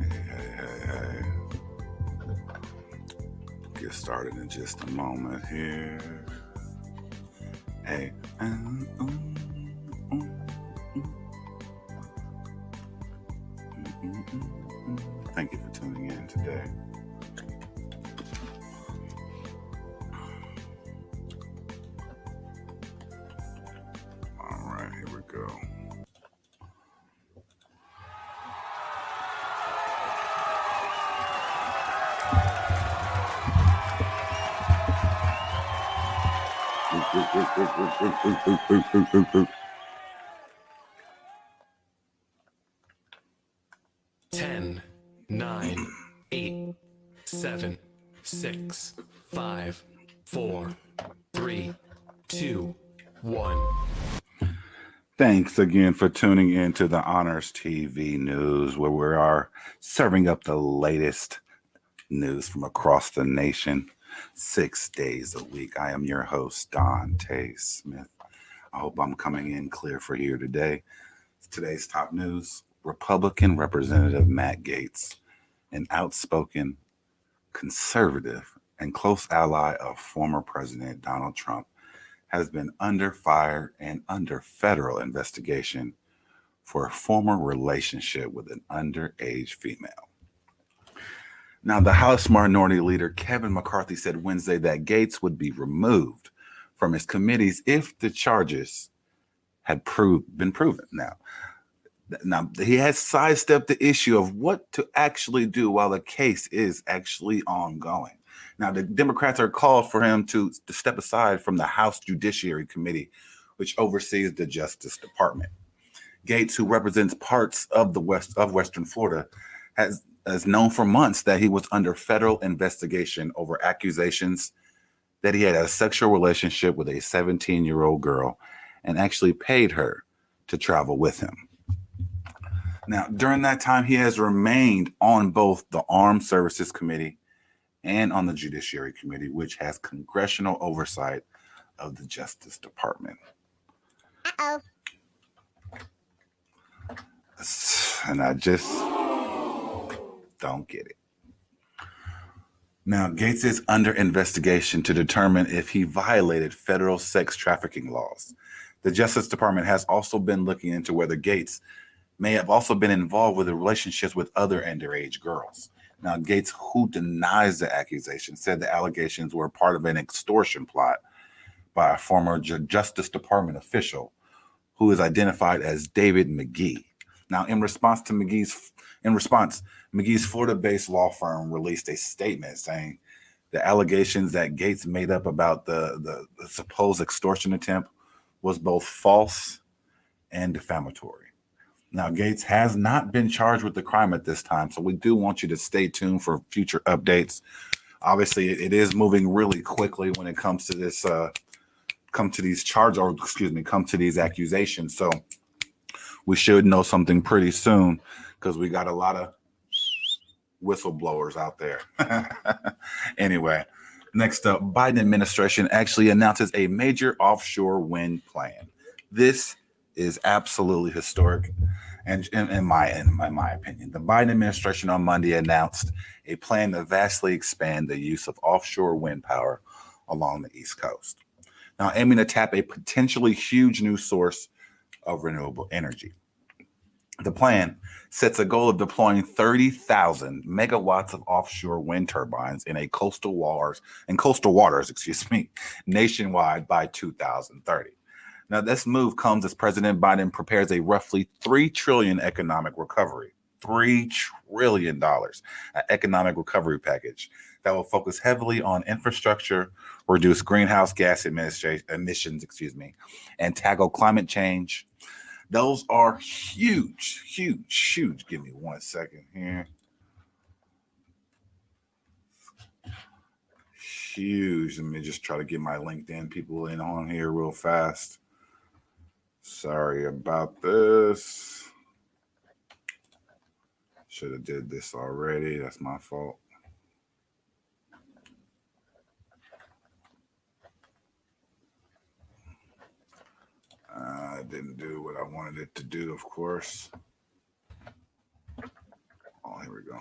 Hey. Get started in just a moment here. Hey. Thank you for tuning in today. All right, here we go. Ten, 9, 8, 7, 6, 5, 4, 3, 2, 1. Thanks again for tuning in to the Honors TV News, where we are serving up the latest news from across the nation 6 days a week. I am your host, Dante Smith. I hope I'm coming in clear for you today. Today's top news: Republican Representative Matt Gaetz, an outspoken conservative and close ally of former President Donald Trump, has been under fire and under federal investigation for a former relationship with an underage female. Now, the House Minority Leader Kevin McCarthy said Wednesday that Gaetz would be removed from his committees if the charges had been proven. Now, he has sidestepped the issue of what to actually do while the case is actually ongoing. Now, the Democrats are called for him to step aside from the House Judiciary Committee, which oversees the Justice Department. Gaetz, who represents parts of Western Florida, has known for months that he was under federal investigation over accusations that he had a sexual relationship with a 17-year-old girl and actually paid her to travel with him. Now, during that time, he has remained on both the Armed Services Committee and on the Judiciary Committee, which has congressional oversight of the Justice Department. And I just don't get it. Now, Gaetz is under investigation to determine if he violated federal sex trafficking laws. The Justice Department has also been looking into whether Gaetz may have also been involved with relationships with other underage girls. Now, Gaetz, who denies the accusation, said the allegations were part of an extortion plot by a former Justice Department official who is identified as David McGee. Now, in response, McGee's Florida-based law firm released a statement saying the allegations that Gaetz made up about the supposed extortion attempt was both false and defamatory. Now, Gaetz has not been charged with the crime at this time, so we do want you to stay tuned for future updates. Obviously, it is moving really quickly when it comes to this, come to these accusations. So we should know something pretty soon because we got a lot of whistleblowers out there. Anyway, next up, Biden administration actually announces a major offshore wind plan. This is absolutely historic. And in my opinion, the Biden administration on Monday announced a plan to vastly expand the use of offshore wind power along the East Coast. Now, aiming to tap a potentially huge new source of renewable energy. The plan sets a goal of deploying 30,000 megawatts of offshore wind turbines in coastal waters, nationwide by 2030. Now, this move comes as President Biden prepares a roughly $3 trillion economic recovery, $3 trillion economic recovery package that will focus heavily on infrastructure, reduce greenhouse gas emissions, and tackle climate change. Those are huge, huge, huge. Give me 1 second here. Huge. Let me just try to get my LinkedIn people in on here real fast. Sorry about this. Should have did this already. That's my fault. I That didn't do what I wanted it to do, of course. Oh, here we go.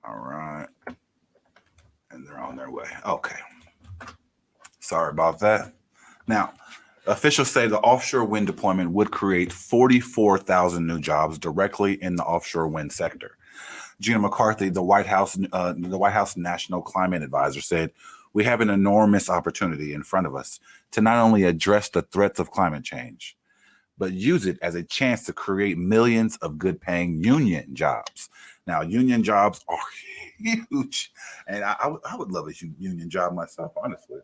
All right. And they're on their way. Okay. Sorry about that. Now, officials say the offshore wind deployment would create 44,000 new jobs directly in the offshore wind sector. Gina McCarthy, the White House National Climate Advisor, said, "We have an enormous opportunity in front of us to not only address the threats of climate change, but use it as a chance to create millions of good-paying union jobs." Now, union jobs are huge, and I would love a union job myself, honestly.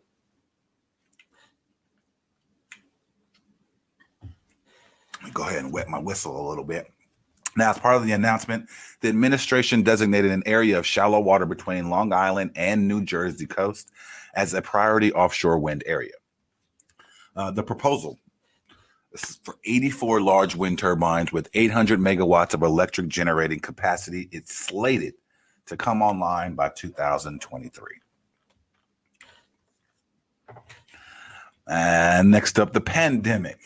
Let me go ahead and wet my whistle a little bit. Now, as part of the announcement, the administration designated an area of shallow water between Long Island and New Jersey coast as a priority offshore wind area. The proposal is for 84 large wind turbines with 800 megawatts of electric generating capacity. It's slated to come online by 2023. And next up, the pandemic.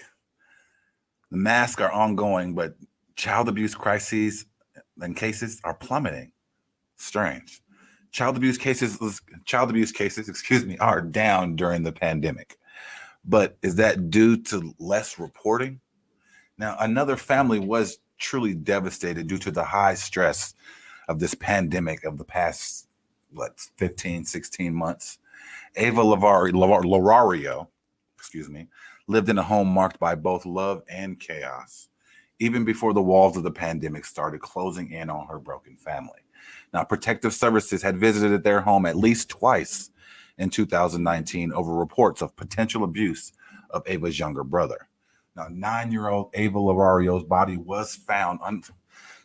The masks are ongoing, but child abuse crises and cases are plummeting. Strange. Child abuse cases, are down during the pandemic. But is that due to less reporting? Now, another family was truly devastated due to the high stress of this pandemic of the past, 15, 16 months. Ava Lorario, lived in a home marked by both love and chaos, even before the walls of the pandemic started closing in on her broken family. Now, protective services had visited their home at least twice in 2019 over reports of potential abuse of Ava's younger brother. Now, 9-year-old Ava Lorario's body was found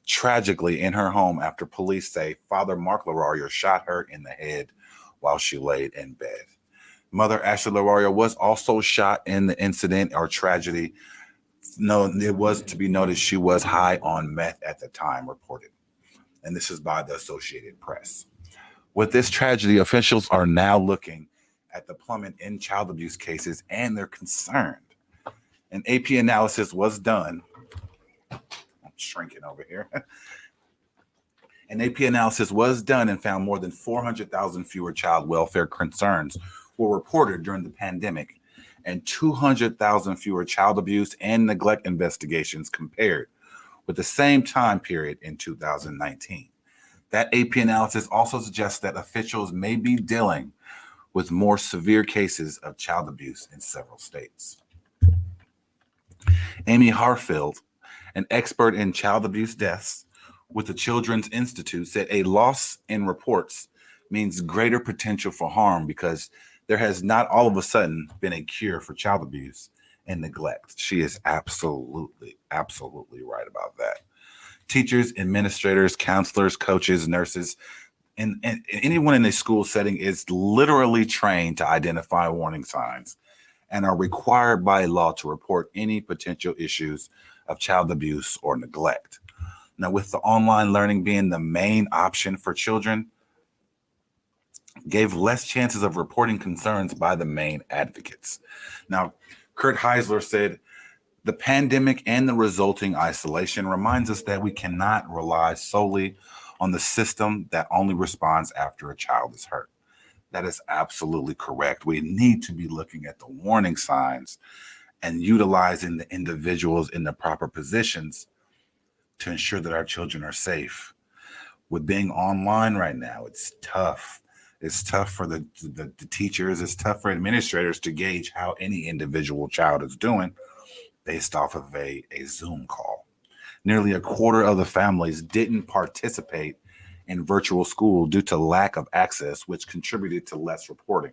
tragically in her home after police say Father Mark Lorario shot her in the head while she laid in bed. Mother Ashley Lorario was also shot in the incident or tragedy. No, it was to be noted she was high on meth at the time, reported. And this is by the Associated Press. With this tragedy, officials are now looking at the plummet in child abuse cases, and they're concerned. An AP analysis was done. I'm shrinking over here. An AP analysis was done and found more than 400,000 fewer child welfare concerns were reported during the pandemic and 200,000 fewer child abuse and neglect investigations compared with the same time period in 2019. That AP analysis also suggests that officials may be dealing with more severe cases of child abuse in several states. Amy Harfield, an expert in child abuse deaths with the Children's Institute, said a loss in reports means greater potential for harm because there has not all of a sudden been a cure for child abuse and neglect. She is absolutely right about that. Teachers, administrators, counselors, coaches, nurses, and anyone in a school setting is literally trained to identify warning signs and are required by law to report any potential issues of child abuse or neglect. Now, with the online learning being the main option for children, gave less chances of reporting concerns by the main advocates. Now, Kurt Heisler said, the pandemic and the resulting isolation reminds us that we cannot rely solely on the system that only responds after a child is hurt. That is absolutely correct. We need to be looking at the warning signs and utilizing the individuals in the proper positions to ensure that our children are safe. With being online right now, it's tough. It's tough for the teachers. It's tough for administrators to gauge how any individual child is doing based off of a Zoom call. Nearly a quarter of the families didn't participate in virtual school due to lack of access, which contributed to less reporting.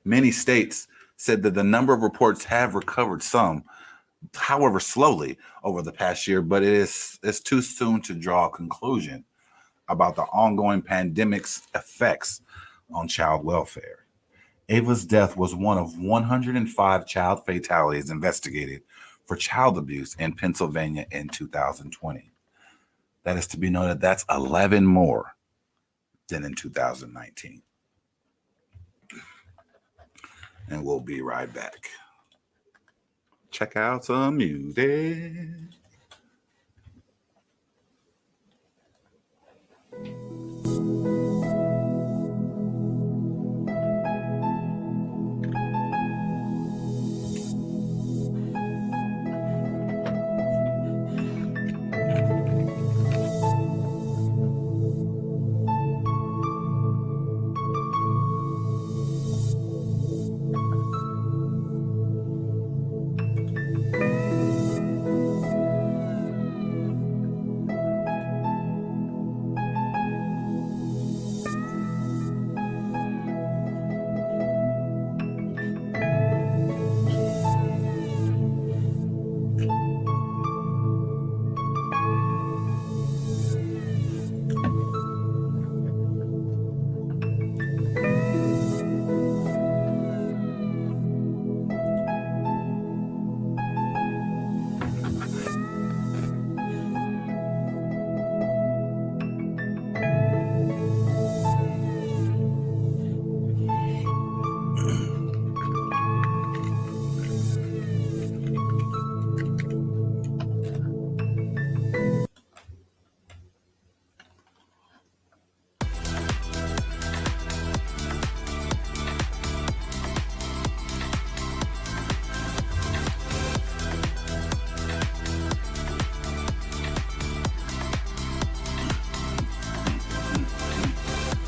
Many states said that the number of reports have recovered some, however slowly, over the past year, but it's too soon to draw a conclusion about the ongoing pandemic's effects on child welfare. Ava's death was one of 105 child fatalities investigated for child abuse in Pennsylvania in 2020. That is to be noted, that's 11 more than in 2019. and we'll be right back. Check out some music.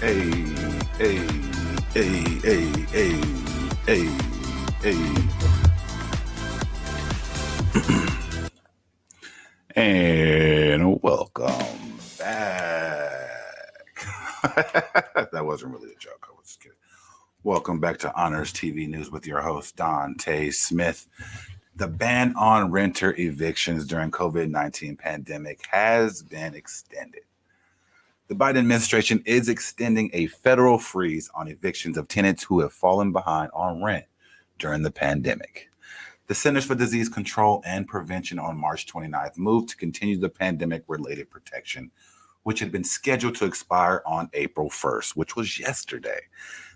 Hey, hey, hey, hey, hey, hey, hey. And welcome back. That wasn't really a joke. I was just kidding. Welcome back to Honors TV News with your host, Dante Smith. The ban on renter evictions during COVID-19 pandemic has been extended. The Biden administration is extending a federal freeze on evictions of tenants who have fallen behind on rent during the pandemic. The Centers for Disease Control and Prevention on March 29th moved to continue the pandemic-related protection, which had been scheduled to expire on April 1st, which was yesterday.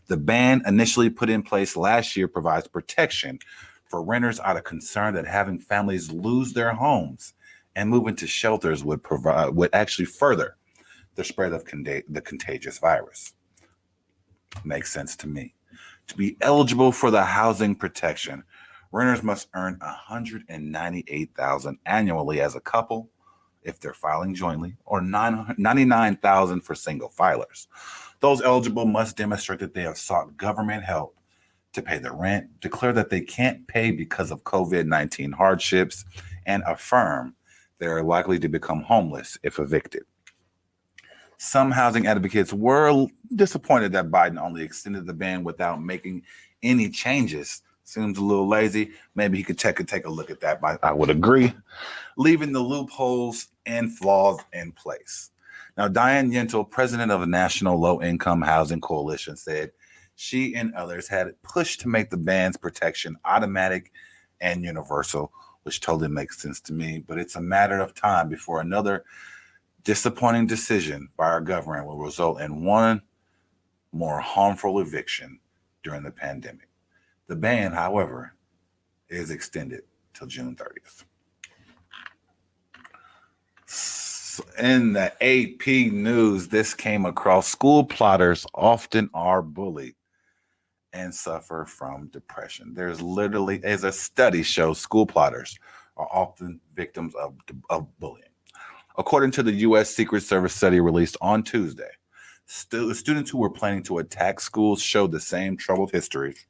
The ban, initially put in place last year, provides protection for renters out of concern that having families lose their homes and move into shelters would actually further the spread of the contagious virus. Makes sense to me. To be eligible for the housing protection, renters must earn $198,000 annually as a couple if they're filing jointly, or $99,000 for single filers. Those eligible must demonstrate that they have sought government help to pay the rent, declare that they can't pay because of COVID-19 hardships, and affirm they are likely to become homeless if evicted. Some housing advocates were disappointed that Biden only extended the ban without making any changes. Seems a little lazy. Maybe he could take a look at that. I would agree. Leaving the loopholes and flaws in place. Now, Diane Yentel, president of the National Low Income Housing Coalition, said she and others had pushed to make the ban's protection automatic and universal, which totally makes sense to me. But it's a matter of time before another disappointing decision by our government will result in one more harmful eviction during the pandemic. The ban, however, is extended till June 30th. In the AP news, this came across: school plotters often are bullied and suffer from depression. There's literally, as a study shows, school plotters are often victims of bullying. According to the U.S. Secret Service study released on Tuesday, students who were planning to attack schools showed the same troubled histories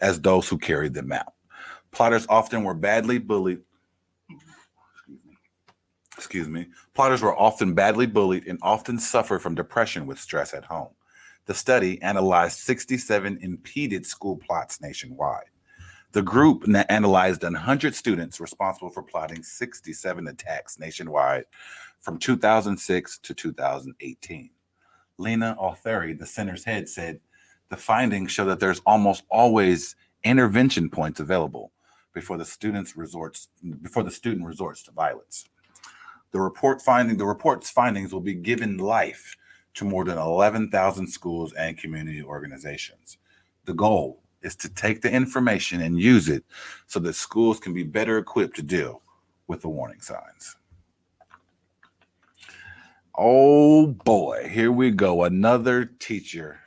as those who carried them out. Plotters often were badly bullied. Plotters were often badly bullied and often suffered from depression with stress at home. The study analyzed 67 impeded school plots nationwide. The group analyzed 100 students responsible for plotting 67 attacks nationwide from 2006 to 2018. Lena Autheri, the center's head, said the findings show that there's almost always intervention points available before the student resorts to violence. The report's findings will be given life to more than 11,000 schools and community organizations. The goal is to take the information and use it so that schools can be better equipped to deal with the warning signs. Oh boy, here we go. Another teacher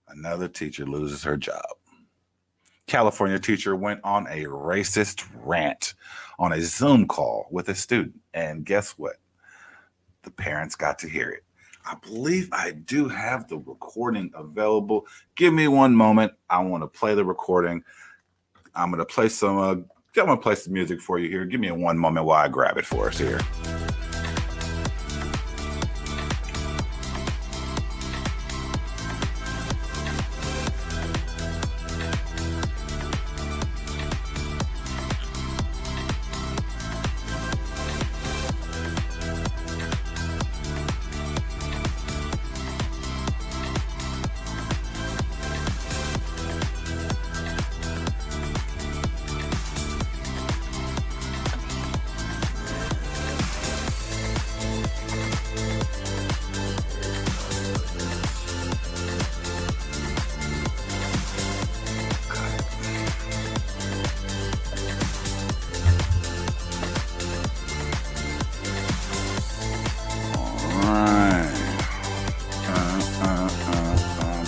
loses her job. California teacher went on a racist rant on a Zoom call with a student. And guess what? The parents got to hear it. I believe I do have the recording available. Give me one moment. I want to play the recording. I'm going to play some music for you here. Give me one moment while I grab it for us here.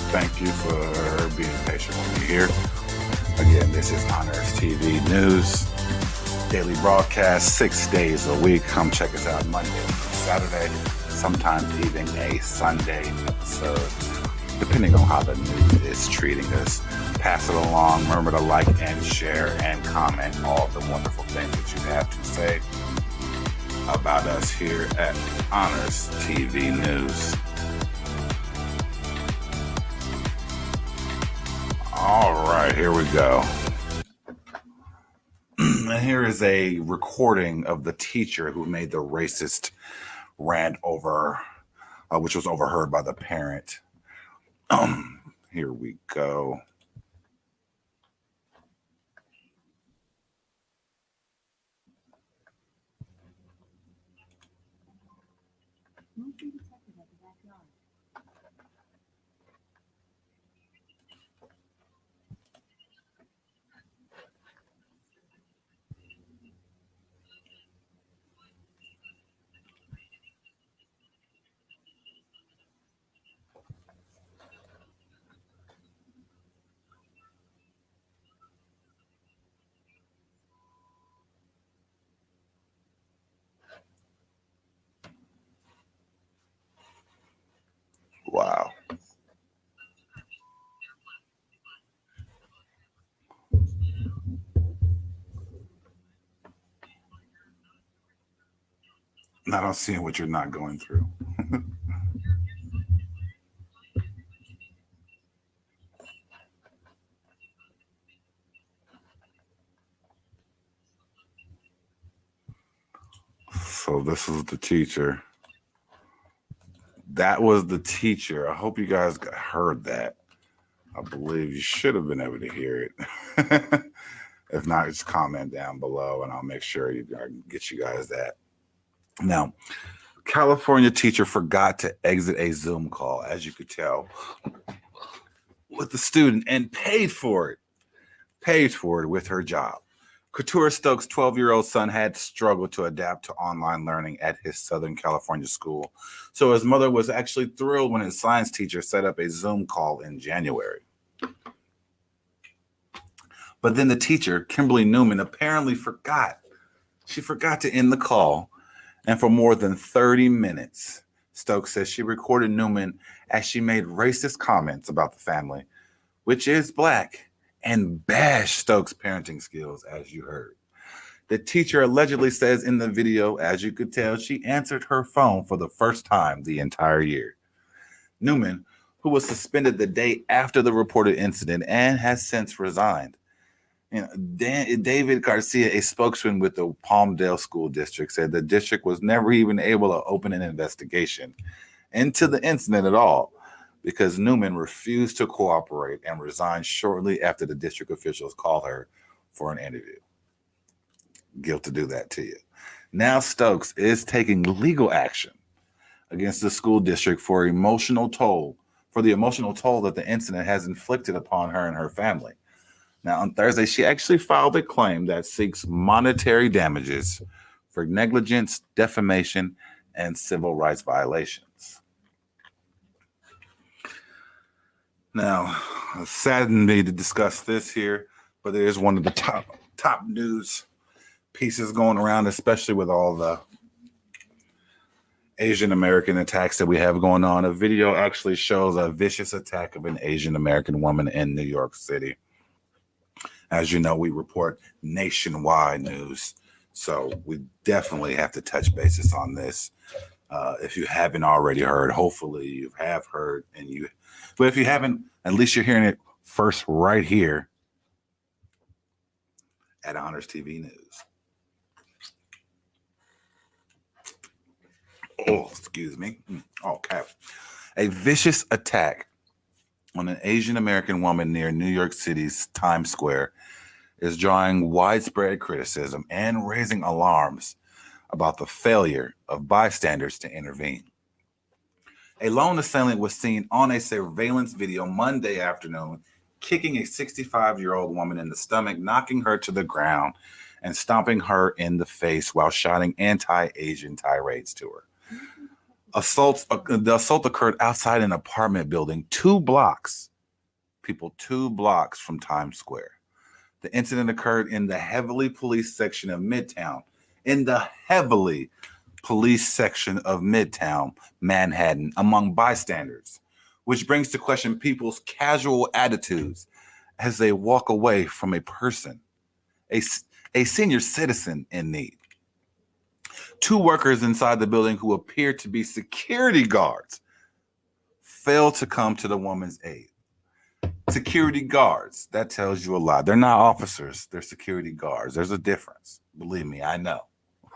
Thank you for being patient with me here. Again, this is Honors TV News. Daily broadcast 6 days a week. Come check us out Monday through Saturday, sometimes even a Sunday episode, depending on how the news is treating us. Pass it along, remember to like and share and comment all the wonderful things that you have to say about us here at Honors TV News. All right, here we go. And here is a recording of the teacher who made the racist rant over, which was overheard by the parent. Here we go. Wow. I don't see what you're not going through. So this is the teacher. That was the teacher. I hope you guys heard that. I believe you should have been able to hear it. If not, just comment down below and I'll make sure I can get you guys that. Now, California teacher forgot to exit a Zoom call, as you could tell, with the student and paid for it with her job. Couture Stokes' 12-year-old son had struggled to adapt to online learning at his Southern California school. So his mother was actually thrilled when his science teacher set up a Zoom call in January. But then the teacher, Kimberly Newman, apparently forgot. She forgot to end the call. And for more than 30 minutes, Stokes says she recorded Newman as she made racist comments about the family, which is Black, and bashed Stokes' parenting skills, as you heard. The teacher allegedly says in the video, as you could tell, she answered her phone for the first time the entire year. Newman, who was suspended the day after the reported incident and has since resigned. David Garcia, a spokesman with the Palmdale School District, said the district was never even able to open an investigation into the incident at all because Newman refused to cooperate and resigned shortly after the district officials called her for an interview. Guilt to do that to you. Now Stokes is taking legal action against the school district for emotional toll for the emotional toll that the incident has inflicted upon her and her family. Now, on Thursday, she actually filed a claim that seeks monetary damages for negligence, defamation, and civil rights violations. Now, it saddened me to discuss this here, but it is one of the top news pieces going around, especially with all the Asian American attacks that we have going on. A video actually shows a vicious attack of an Asian American woman in New York City. As you know, we report nationwide news, so we definitely have to touch bases on this. If you haven't already heard, hopefully you have heard, but if you haven't, at least you're hearing it first right here at Honors TV News. Oh, excuse me. Okay. A vicious attack on an Asian American woman near New York City's Times Square is drawing widespread criticism and raising alarms about the failure of bystanders to intervene. A lone assailant was seen on a surveillance video Monday afternoon, kicking a 65-year-old woman in the stomach, knocking her to the ground, and stomping her in the face while shouting anti-Asian tirades to her. The assault occurred outside an apartment building 2 blocks from Times Square. The incident occurred in the heavily policed section of Midtown, Manhattan, among bystanders, which brings to question people's casual attitudes as they walk away from a person, a senior citizen in need. 2 workers inside the building who appear to be security guards failed to come to the woman's aid. Security guards, that tells you a lot. They're not officers, they're security guards. There's a difference. Believe me, I know.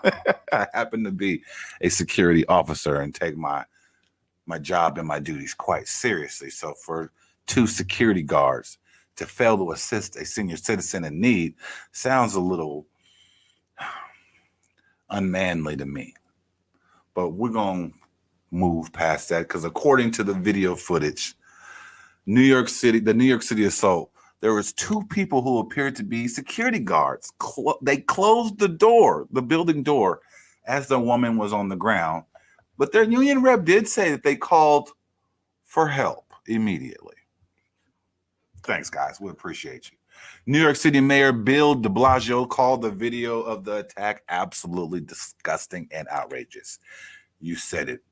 I happen to be a security officer and take my job and my duties quite seriously. So for 2 security guards to fail to assist a senior citizen in need sounds a little unmanly to me. But we're going to move past that because according to the video footage, the New York City assault, there was 2 people who appeared to be security guards. They closed the building door, as the woman was on the ground. But their union rep did say that they called for help immediately. Thanks, guys. We appreciate you. New York City Mayor Bill de Blasio called the video of the attack absolutely disgusting and outrageous. You said it,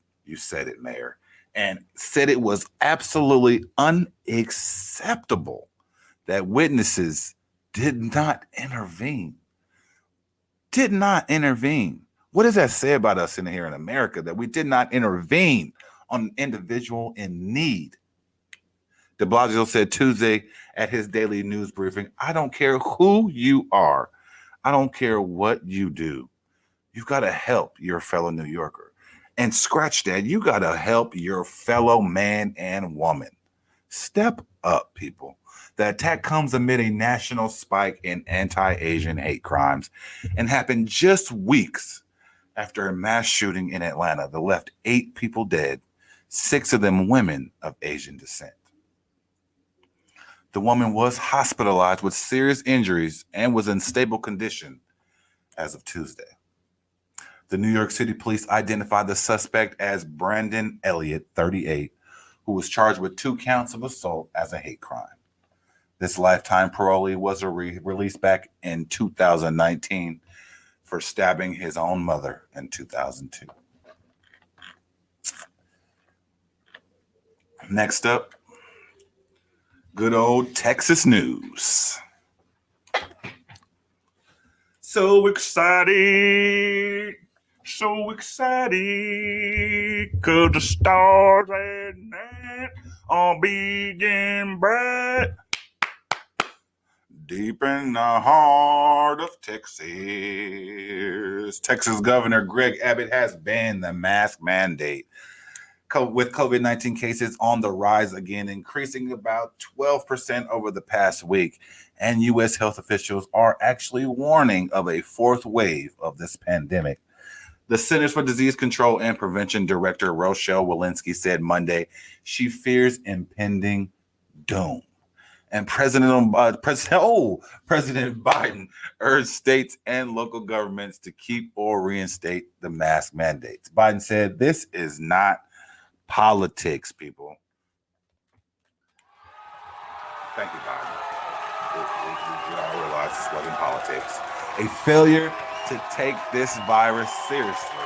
Mayor. And said it was absolutely unacceptable that witnesses did not intervene. What does that say about us in here in America, that we did not intervene on an individual in need? De Blasio said Tuesday at his daily news briefing, "I don't care who you are. I don't care what you do. You've got to help your fellow New Yorker. And scratch that, you got to help your fellow man and woman. Step up, people." The attack comes amid a national spike in anti-Asian hate crimes and happened just weeks after a mass shooting in Atlanta that left 8 people dead, 6 of them women of Asian descent. The woman was hospitalized with serious injuries and was in stable condition as of Tuesday. The New York City police identified the suspect as Brandon Elliott, 38, who was charged with 2 counts of assault as a hate crime. This lifetime parolee was released back in 2019 for stabbing his own mother in 2002. Next up, good old Texas news. So excited, cause the stars at night are big and bright. Deep in the heart of Texas. Texas Governor Greg Abbott has banned the mask mandate, with COVID-19 cases on the rise again, increasing about 12% over the past week. And U.S. health officials are actually warning of a 4th wave of this pandemic. The Centers for Disease Control and Prevention Director Rochelle Walensky said Monday she fears impending doom. And President Biden urged states and local governments to keep or reinstate the mask mandates. Biden said, "This is not politics, people." Thank you, Biden. We all realize this wasn't politics. A failure to take this virus seriously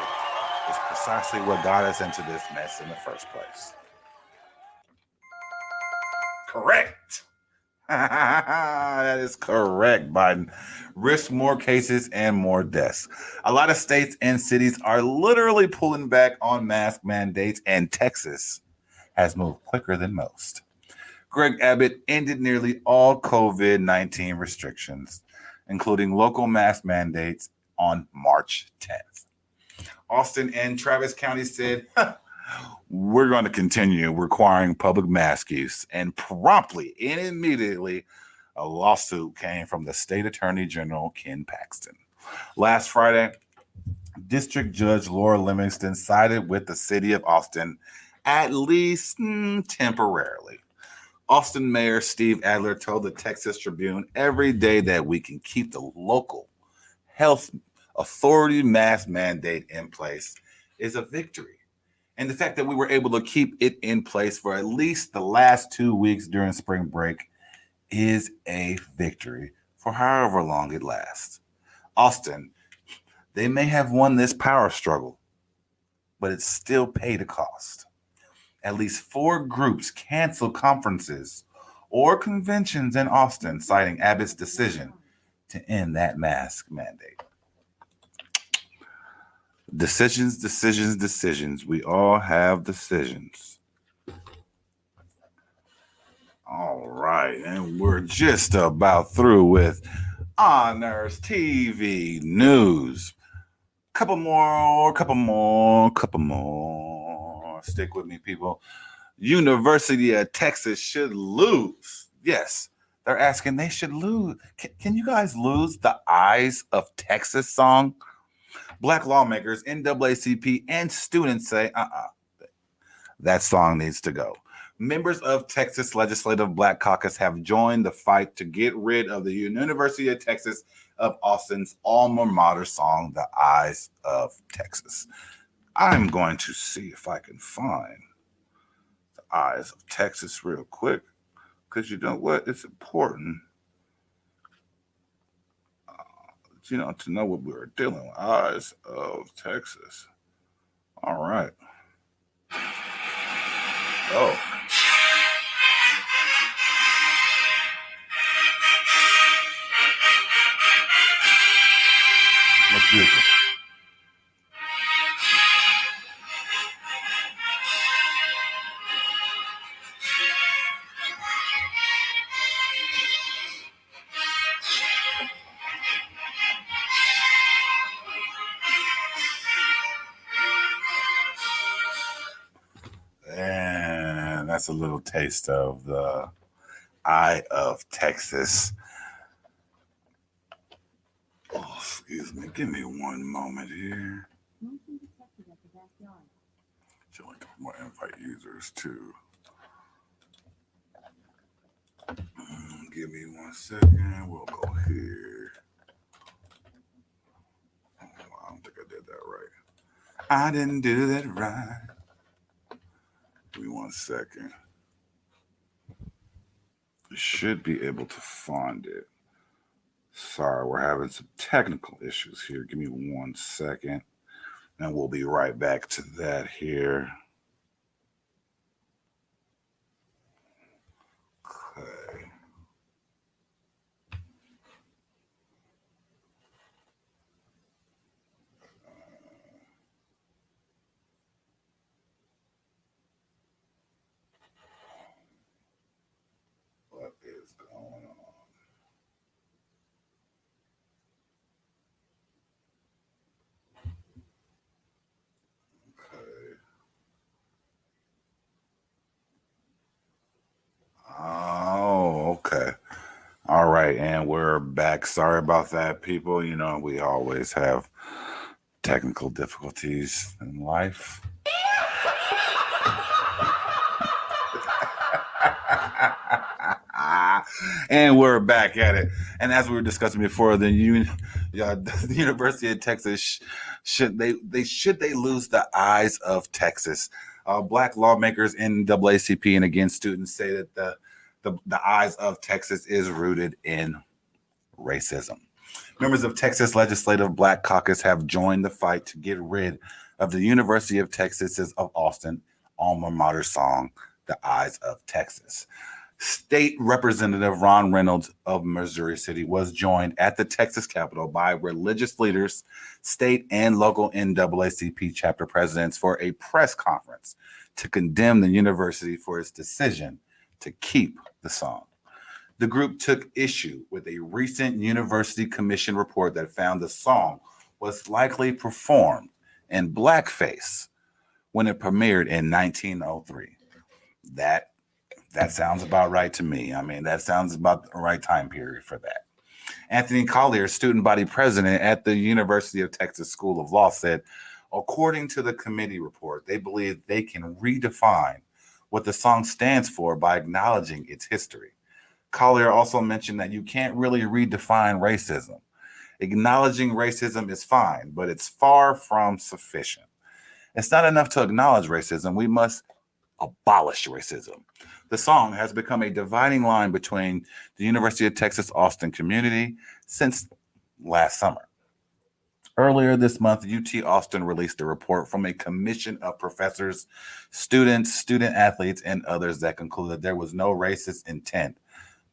is precisely what got us into this mess in the first place. Correct. That is correct, Biden. Risk more cases and more deaths. A lot of states and cities are literally pulling back on mask mandates, and Texas has moved quicker than most. Greg Abbott ended nearly all COVID-19 restrictions, including local mask mandates, on March 10th. Austin and Travis County said, we're going to continue requiring public mask use. And promptly and immediately, a lawsuit came from the state attorney general, Ken Paxton. Last Friday, District Judge Laura Livingston sided with the city of Austin, at least temporarily. Austin Mayor Steve Adler told the Texas Tribune every day that we can keep the local health authority mask mandate in place is a victory. And the fact that we were able to keep it in place for at least the last 2 weeks during spring break is a victory for however long it lasts. Austin, they may have won this power struggle, but it's still paid a cost. At least 4 groups canceled conferences or conventions in Austin, citing Abbott's decision to end that mask mandate. Decisions. We all have decisions. All right, and we're just about through with Honors TV News. Couple more. Stick with me, people. University of Texas should lose. Yes, they're asking they should lose. Can you guys lose the Eyes of Texas song? Black lawmakers, NAACP, and students say, that song needs to go. Members of Texas Legislative Black Caucus have joined the fight to get rid of the University of Texas of Austin's alma mater song, The Eyes of Texas. I'm going to see if I can find The Eyes of Texas real quick, because you know what? It's important, to know what we're dealing with. Eyes of Texas. All right. Oh. What's beautiful? And that's a little taste of the Eye of Texas. Oh, excuse me. Give me one moment here. Showing more invite users too. Give me 1 second. We'll go here. Oh, I don't think I did that right. I didn't do that right. Give me 1 second. You should be able to find it. Sorry, we're having some technical issues here. Give me 1 second, and we'll be right back to that here. Okay. What is going on? Okay. Oh, okay. All right, and we're back. Sorry about that, people. We always have Technical difficulties in life. And we're back at it. And as we were discussing before, the University of Texas should they lose the eyes of Texas? Black lawmakers in NAACP and again students say that the eyes of Texas is rooted in racism. Members of Texas Legislative Black Caucus have joined the fight to get rid of the University of Texas of Austin alma mater song, "The Eyes of Texas." State Representative Ron Reynolds of Missouri City was joined at the Texas Capitol by religious leaders, state and local NAACP chapter presidents for a press conference to condemn the university for its decision to keep the song. The group took issue with a recent University Commission report that found the song was likely performed in blackface when it premiered in 1903. That sounds about right to me. I mean, that sounds about the right time period for that. Anthony Collier, student body president at the University of Texas School of Law, said, according to the committee report, they believe they can redefine what the song stands for by acknowledging its history. Collier also mentioned that you can't really redefine racism. Acknowledging racism is fine, but it's far from sufficient. It's not enough to acknowledge racism. We must abolish racism. The song has become a dividing line between the University of Texas Austin community since last summer. Earlier this month, UT Austin released a report from a commission of professors, students, student athletes, and others that concluded there was no racist intent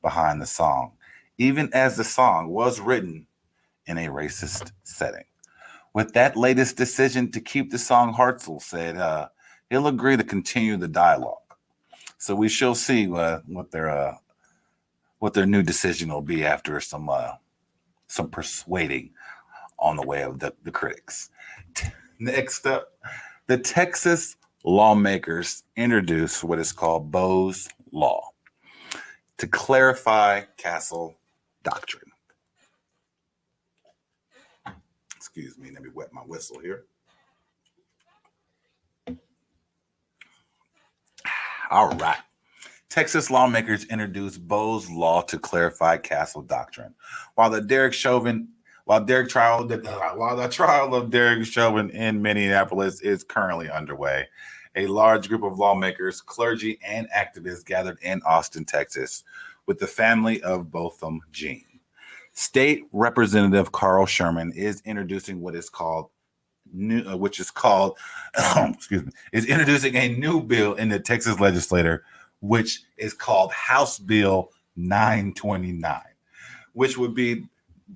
behind the song, even as the song was written in a racist setting. With that latest decision to keep the song, Hartzell said he'll agree to continue the dialogue. So we shall see what their new decision will be after some persuading on the way of the critics. Next up, the Texas lawmakers introduced what is called Bo's Law to clarify castle doctrine. Excuse me, let me wet my whistle here. All right. Texas lawmakers introduced Bo's Law to clarify castle doctrine. While the trial of Derek Chauvin in Minneapolis is currently underway, a large group of lawmakers, clergy, and activists gathered in Austin, Texas, with the family of Botham Jean. State Representative Carl Sherman is introducing what is called is introducing a new bill in the Texas legislature, which is called House Bill 929, which would be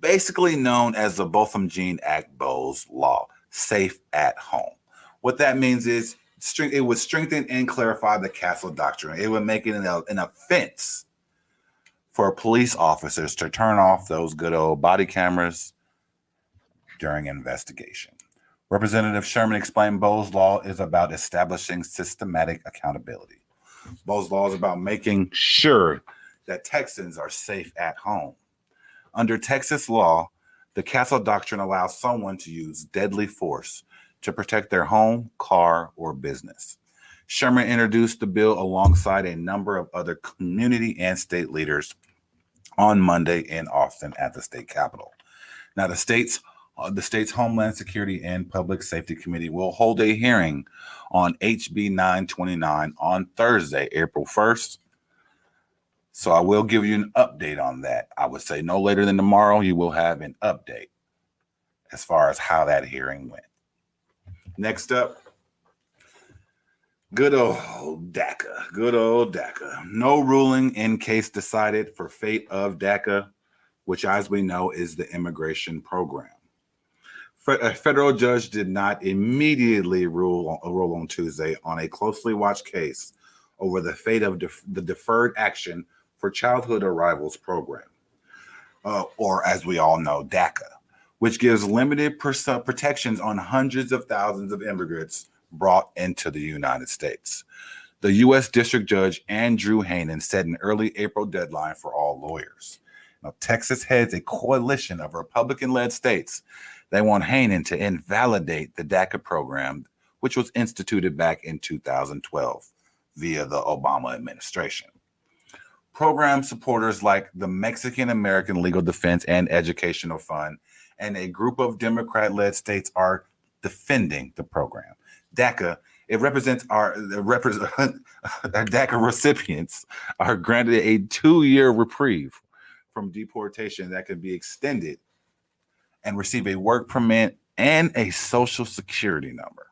basically known as the Botham Jean Act Bo's Law, Safe at Home. What that means is it would strengthen and clarify the castle doctrine. It would make it an offense for police officers to turn off those good old body cameras during investigation. Representative Sherman explained Bo's Law is about establishing systematic accountability. Bo's Law is about making sure that Texans are safe at home. Under Texas law, the castle doctrine allows someone to use deadly force to protect their home, car, or business. Sherman introduced the bill alongside a number of other community and state leaders on Monday in Austin at the state capitol. Now, the state's Homeland Security and Public Safety Committee will hold a hearing on HB 929 on Thursday, April 1st. So I will give you an update on that. I would say no later than tomorrow, you will have an update as far as how that hearing went. Next up, good old DACA. No ruling in case decided for fate of DACA, which, as we know, is the immigration program. A federal judge did not immediately rule on Tuesday on a closely watched case over the fate of the Deferred Action for Childhood Arrivals program, or as we all know, DACA, which gives limited protections on hundreds of thousands of immigrants brought into the United States. The U.S. District Judge Andrew Hanen set an early April deadline for all lawyers. Now, Texas heads a coalition of Republican-led states. They want Hannon to invalidate the DACA program, which was instituted back in 2012 via the Obama administration. Program supporters like the Mexican American Legal Defense and Educational Fund and a group of Democrat-led states are defending the program. DACA, it represents our DACA recipients are granted a 2-year reprieve from deportation that can be extended and receive a work permit and a social security number.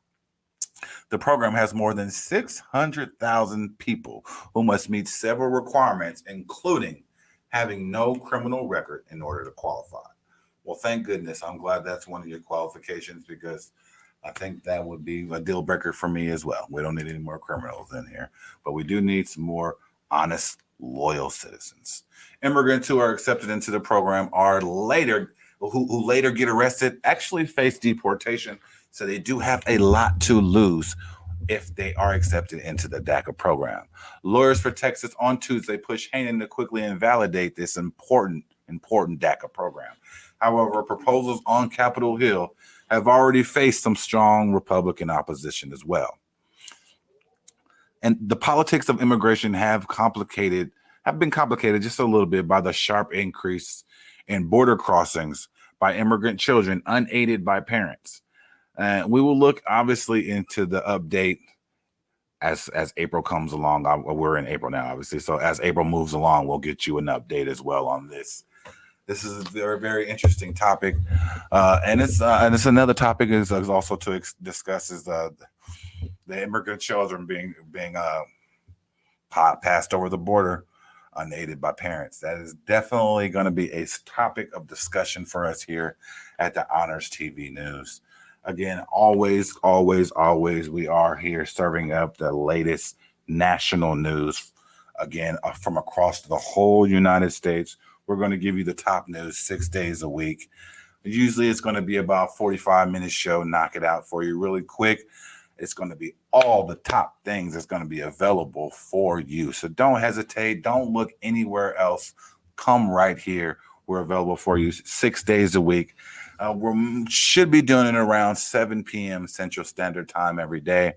The program has more than 600,000 people who must meet several requirements, including having no criminal record in order to qualify. Well, thank goodness. I'm glad that's one of your qualifications, because I think that would be a deal breaker for me as well. We don't need any more criminals in here, but we do need some more honest, loyal citizens. Immigrants who are accepted into the program are later, who later get arrested, actually face deportation. So they do have a lot to lose if they are accepted into the DACA program. Lawyers for Texas on Tuesday pushed Hannon to quickly invalidate this important DACA program. However, proposals on Capitol Hill have already faced some strong Republican opposition as well. And the politics of immigration have been complicated just a little bit by the sharp increase in border crossings by immigrant children unaided by parents. We will look obviously into the update as April comes along. We're in April now, obviously. So as April moves along, we'll get you an update as well on this. This is a very, very interesting topic, and it's another topic is also to discuss is the immigrant children being passed over the border unaided by parents. That is definitely going to be a topic of discussion for us here at the Honors TV News. Again, always, we are here serving up the latest national news. Again, from across the whole United States. We're going to give you the top news 6 days a week. Usually it's going to be about 45-minute show, knock it out for you really quick. It's going to be all the top things that's going to be available for you. So don't hesitate. Don't look anywhere else. Come right here. We're available for you 6 days a week. We should be doing it around 7 p.m. Central Standard Time every day.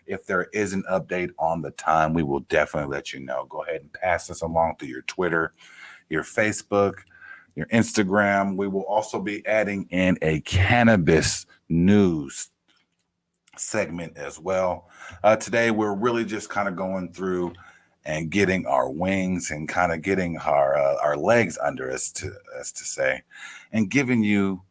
If there is an update on the time, we will definitely let you know. Go ahead and pass this along to your Twitter, your Facebook, your Instagram. We will also be adding in a cannabis news segment as well. Today, we're really just kind of going through and getting our wings and kind of getting our legs under us to say, and giving you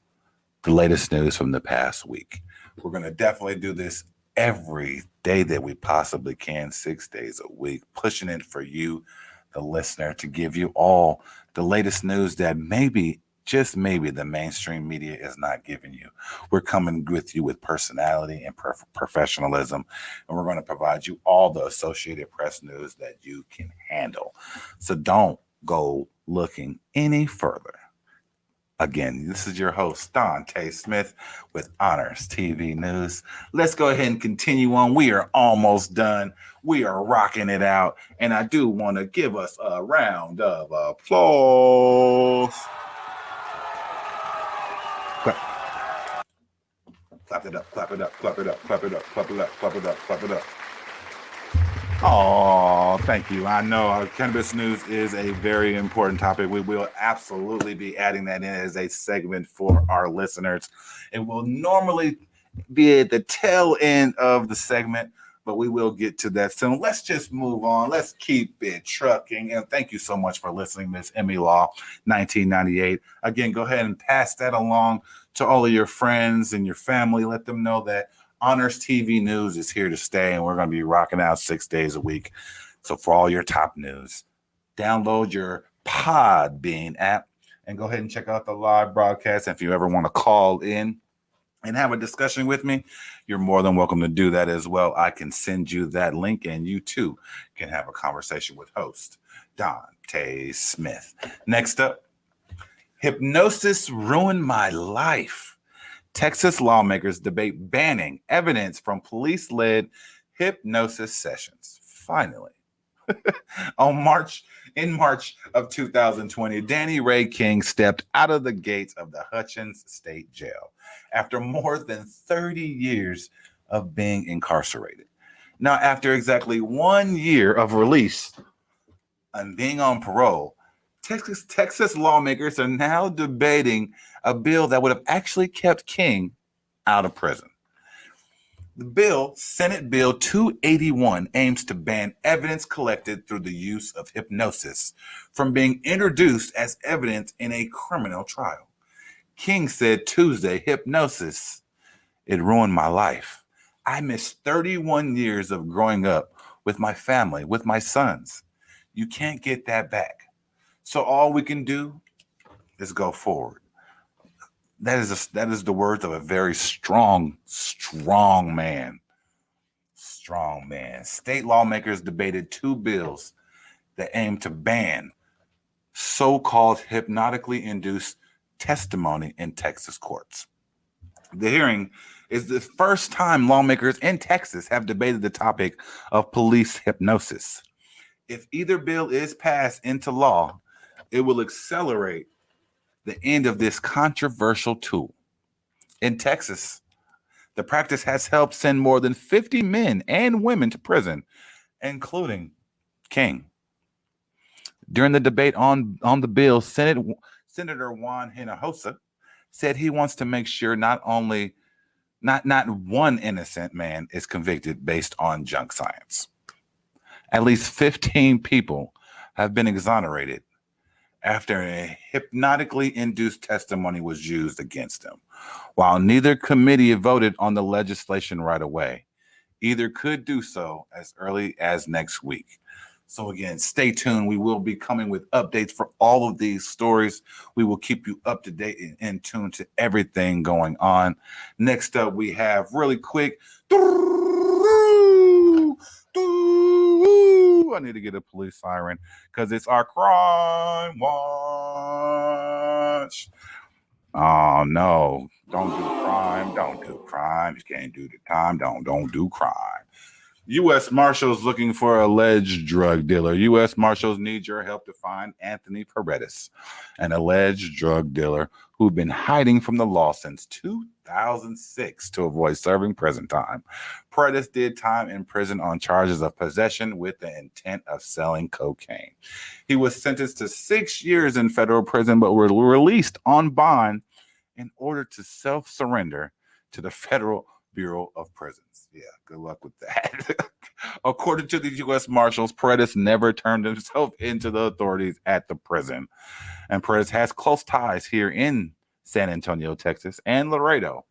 the latest news from the past week. We're going to definitely do this every day that we possibly can, 6 days a week, pushing it for you, the listener, to give you all the latest news that maybe, just maybe, the mainstream media is not giving you. We're coming with you with personality and professionalism, and we're going to provide you all the Associated Press news that you can handle. So don't go looking any further. Again, this is your host, Dante Smith, with Honors TV News. Let's go ahead and continue on. We are almost done. We are rocking it out. And I do want to give us a round of applause. Clap it up, clap it up, clap it up, clap it up, clap it up, clap it up, clap it up. Oh, thank you. I know cannabis news is a very important topic. We will absolutely be adding that in as a segment for our listeners. It will normally be at the tail end of the segment, but we will get to that soon. Let's just move on. Let's keep it trucking. And thank you so much for listening, Miss Emmy Law, 1998. Again, go ahead and pass that along to all of your friends and your family. Let them know that Honors TV News is here to stay, and we're going to be rocking out 6 days a week. So for all your top news, download your Podbean app and go ahead and check out the live broadcast. If you ever want to call in and have a discussion with me, you're more than welcome to do that as well. I can send you that link, and you too can have a conversation with host Dante Smith. Next up, hypnosis ruined my life. Texas lawmakers debate banning evidence from police-led hypnosis sessions. Finally, on March In March of 2020, Danny Ray King stepped out of the gates of the Hutchins State Jail after more than 30 years of being incarcerated. Now, after exactly 1 year of release and being on parole, Texas lawmakers are now debating a bill that would have actually kept King out of prison. The bill, Senate Bill 281, aims to ban evidence collected through the use of hypnosis from being introduced as evidence in a criminal trial. King said Tuesday, hypnosis, it ruined my life. I missed 31 years of growing up with my family, with my sons. You can't get that back. So all we can do is go forward. That is the words of a very strong man. Strong man. State lawmakers debated two bills that aim to ban so-called hypnotically induced testimony in Texas courts. The hearing is the first time lawmakers in Texas have debated the topic of police hypnosis. If either bill is passed into law, it will accelerate the end of this controversial tool. In Texas, the practice has helped send more than 50 men and women to prison, including King. During the debate on the bill, Senator Juan Hinojosa said he wants to make sure not one innocent man is convicted based on junk science. At least 15 people have been exonerated after a hypnotically induced testimony was used against them. While neither committee voted on the legislation right away, either could do so as early as next week. So again, stay tuned. We will be coming with updates for all of these stories. We will keep you up to date and in tune to everything going on. Next up, we have really quick. I need to get a police siren because it's our crime watch. Oh no, don't do crime. Don't do crime. You can't do the time. Don't do crime. U.S. Marshals looking for alleged drug dealer. U.S. Marshals need your help to find Anthony Paredes, an alleged drug dealer who'd been hiding from the law since 2006 to avoid serving prison time. Paredes did time in prison on charges of possession with the intent of selling cocaine. He was sentenced to 6 years in federal prison, but was released on bond in order to self-surrender to the Federal Bureau of Prisons. Yeah, good luck with that. According to the U.S. Marshals, Paredes never turned himself into the authorities at the prison. And Paredes has close ties here in San Antonio, Texas, and Laredo,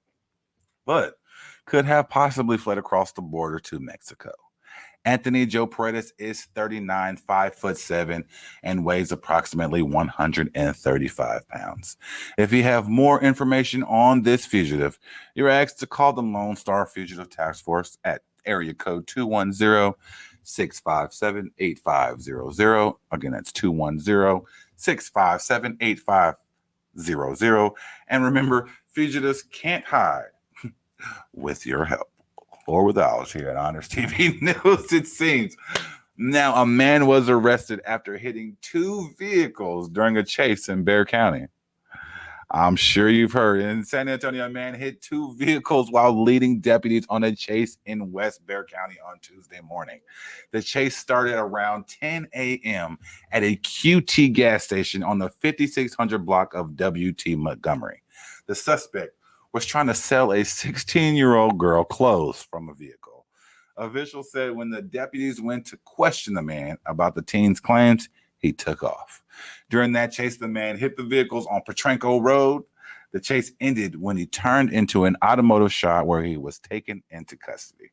but could have possibly fled across the border to Mexico. Anthony Joe Paredes is 39, 5'7", and weighs approximately 135 pounds. If you have more information on this fugitive, you're asked to call the Lone Star Fugitive Task Force at area code 210-657-8500. Again, that's 210-657-8500. And remember, fugitives can't hide with your help. Or with ours here at Honors TV News, it seems. Now, a man was arrested after hitting two vehicles during a chase in Bexar County. I'm sure you've heard. In San Antonio, a man hit two vehicles while leading deputies on a chase in West Bexar County on Tuesday morning. The chase started around 10 a.m. at a QT gas station on the 5600 block of WT Montgomery. The suspect was trying to sell a 16-year-old girl clothes from a vehicle. Officials said when the deputies went to question the man about the teen's claims, he took off. During that chase, the man hit the vehicles on Petranco Road. The chase ended when he turned into an automotive shop where he was taken into custody.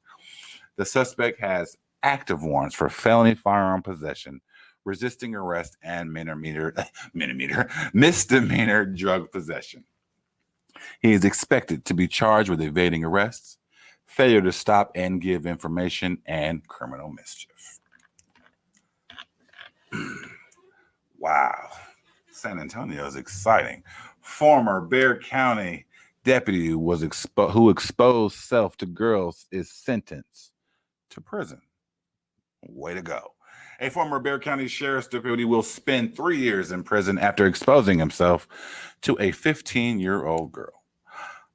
The suspect has active warrants for felony firearm possession, resisting arrest, and misdemeanor drug possession. He is expected to be charged with evading arrests, failure to stop and give information, and criminal mischief. Wow. San Antonio is exciting. Former Bexar County deputy who exposed self to girls is sentenced to prison. Way to go. A former Bexar County Sheriff's Deputy will spend 3 years in prison after exposing himself to a 15-year-old girl.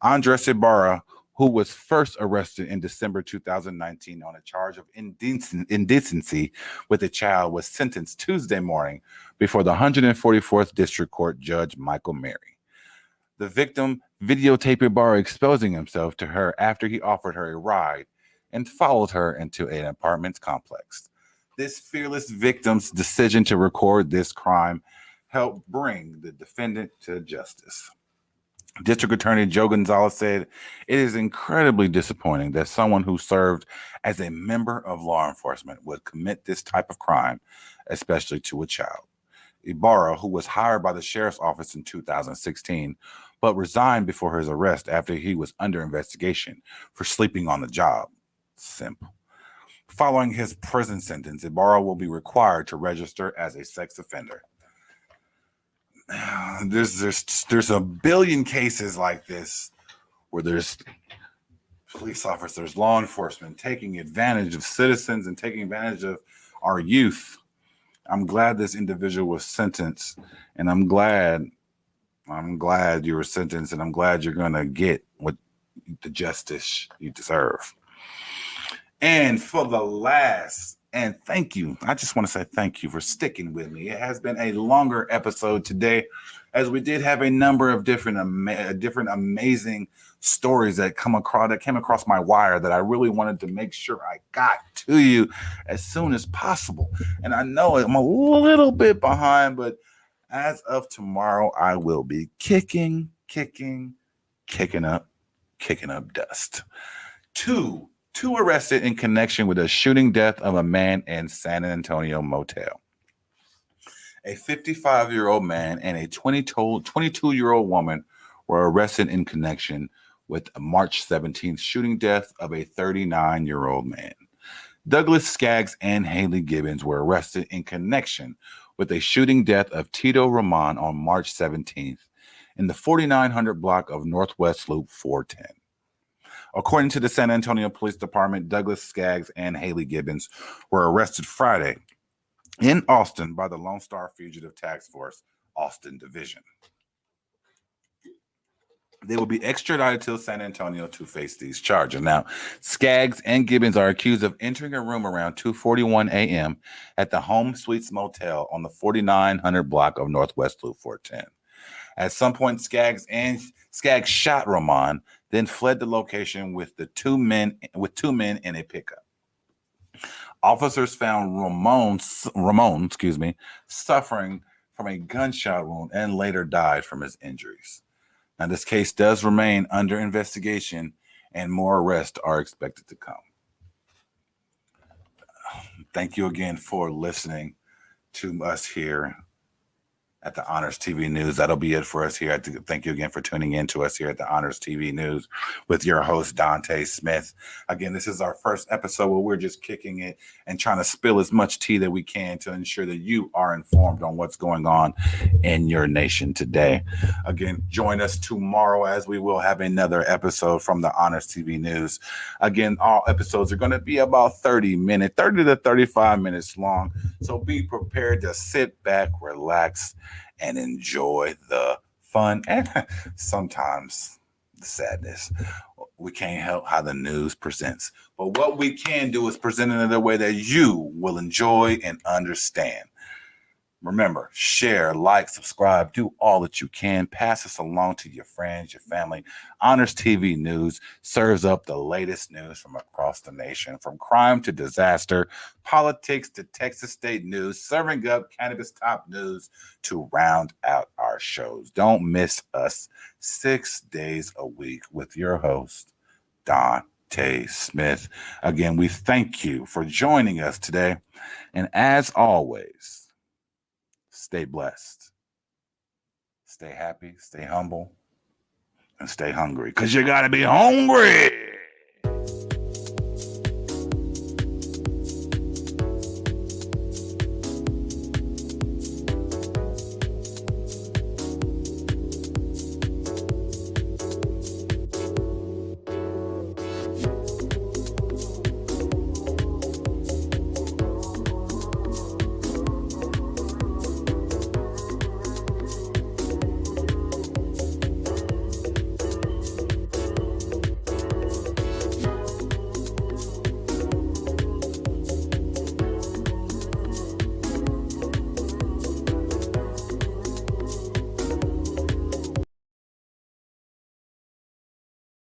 Andres Ibarra, who was first arrested in December 2019 on a charge of indecency with a child, was sentenced Tuesday morning before the 144th District Court Judge Michael Mary. The victim videotaped Ibarra exposing himself to her after he offered her a ride and followed her into an apartment complex. This fearless victim's decision to record this crime helped bring the defendant to justice. District Attorney Joe Gonzalez said, "It is incredibly disappointing that someone who served as a member of law enforcement would commit this type of crime, especially to a child." Ibarra, who was hired by the sheriff's office in 2016, but resigned before his arrest after he was under investigation for sleeping on the job. Simple. Following his prison sentence, Ibarra will be required to register as a sex offender. There's a billion cases like this where there's police officers, law enforcement taking advantage of citizens and taking advantage of our youth. I'm glad this individual was sentenced, and I'm glad you were sentenced, and I'm glad you're going to get what the justice you deserve. And for the last, and thank you. I just want to say thank you for sticking with me. It has been a longer episode today, as we did have a number of different amazing stories that came across my wire that I really wanted to make sure I got to you as soon as possible. And I know I'm a little bit behind, but as of tomorrow, I will be kicking up dust. Two arrested in connection with a shooting death of a man in San Antonio motel. A 55-year-old man and a 22-year-old woman were arrested in connection with a March 17th shooting death of a 39-year-old man. Douglas Skaggs and Haley Gibbons were arrested in connection with a shooting death of Tito Roman on March 17th in the 4900 block of Northwest Loop 410. According to the San Antonio Police Department, Douglas Skaggs and Haley Gibbons were arrested Friday in Austin by the Lone Star Fugitive Task Force, Austin Division. They will be extradited to San Antonio to face these charges. Now, Skaggs and Gibbons are accused of entering a room around 2:41 a.m. at the Home Suites Motel on the 4900 block of Northwest Loop 410. At some point, Skaggs shot Roman, then fled the location with two men in a pickup. Officers found Ramon, suffering from a gunshot wound and later died from his injuries. Now, this case does remain under investigation, and more arrests are expected to come. Thank you again for listening to us here at the Honors TV News. That'll be it for us here. Thank you again for tuning in to us here at the Honors TV News with your host, Dante Smith. Again, this is our first episode where we're just kicking it and trying to spill as much tea that we can to ensure that you are informed on what's going on in your nation today. Again, join us tomorrow as we will have another episode from the Honors TV News. Again, all episodes are going to be about 30 to 35 minutes long. So be prepared to sit back, relax, and enjoy the fun and sometimes the sadness. We can't help how the news presents, but what we can do is present it in a way that you will enjoy and understand. Remember, share, like, subscribe, do all that you can. Pass this along to your friends, your family. Honors TV News serves up the latest news from across the nation, from crime to disaster, politics to Texas state news, serving up cannabis top news to round out our shows. Don't miss us 6 days a week with your host, Dante Smith. Again, we thank you for joining us today. And as always, stay blessed, stay happy, stay humble, and stay hungry, because you got to be hungry.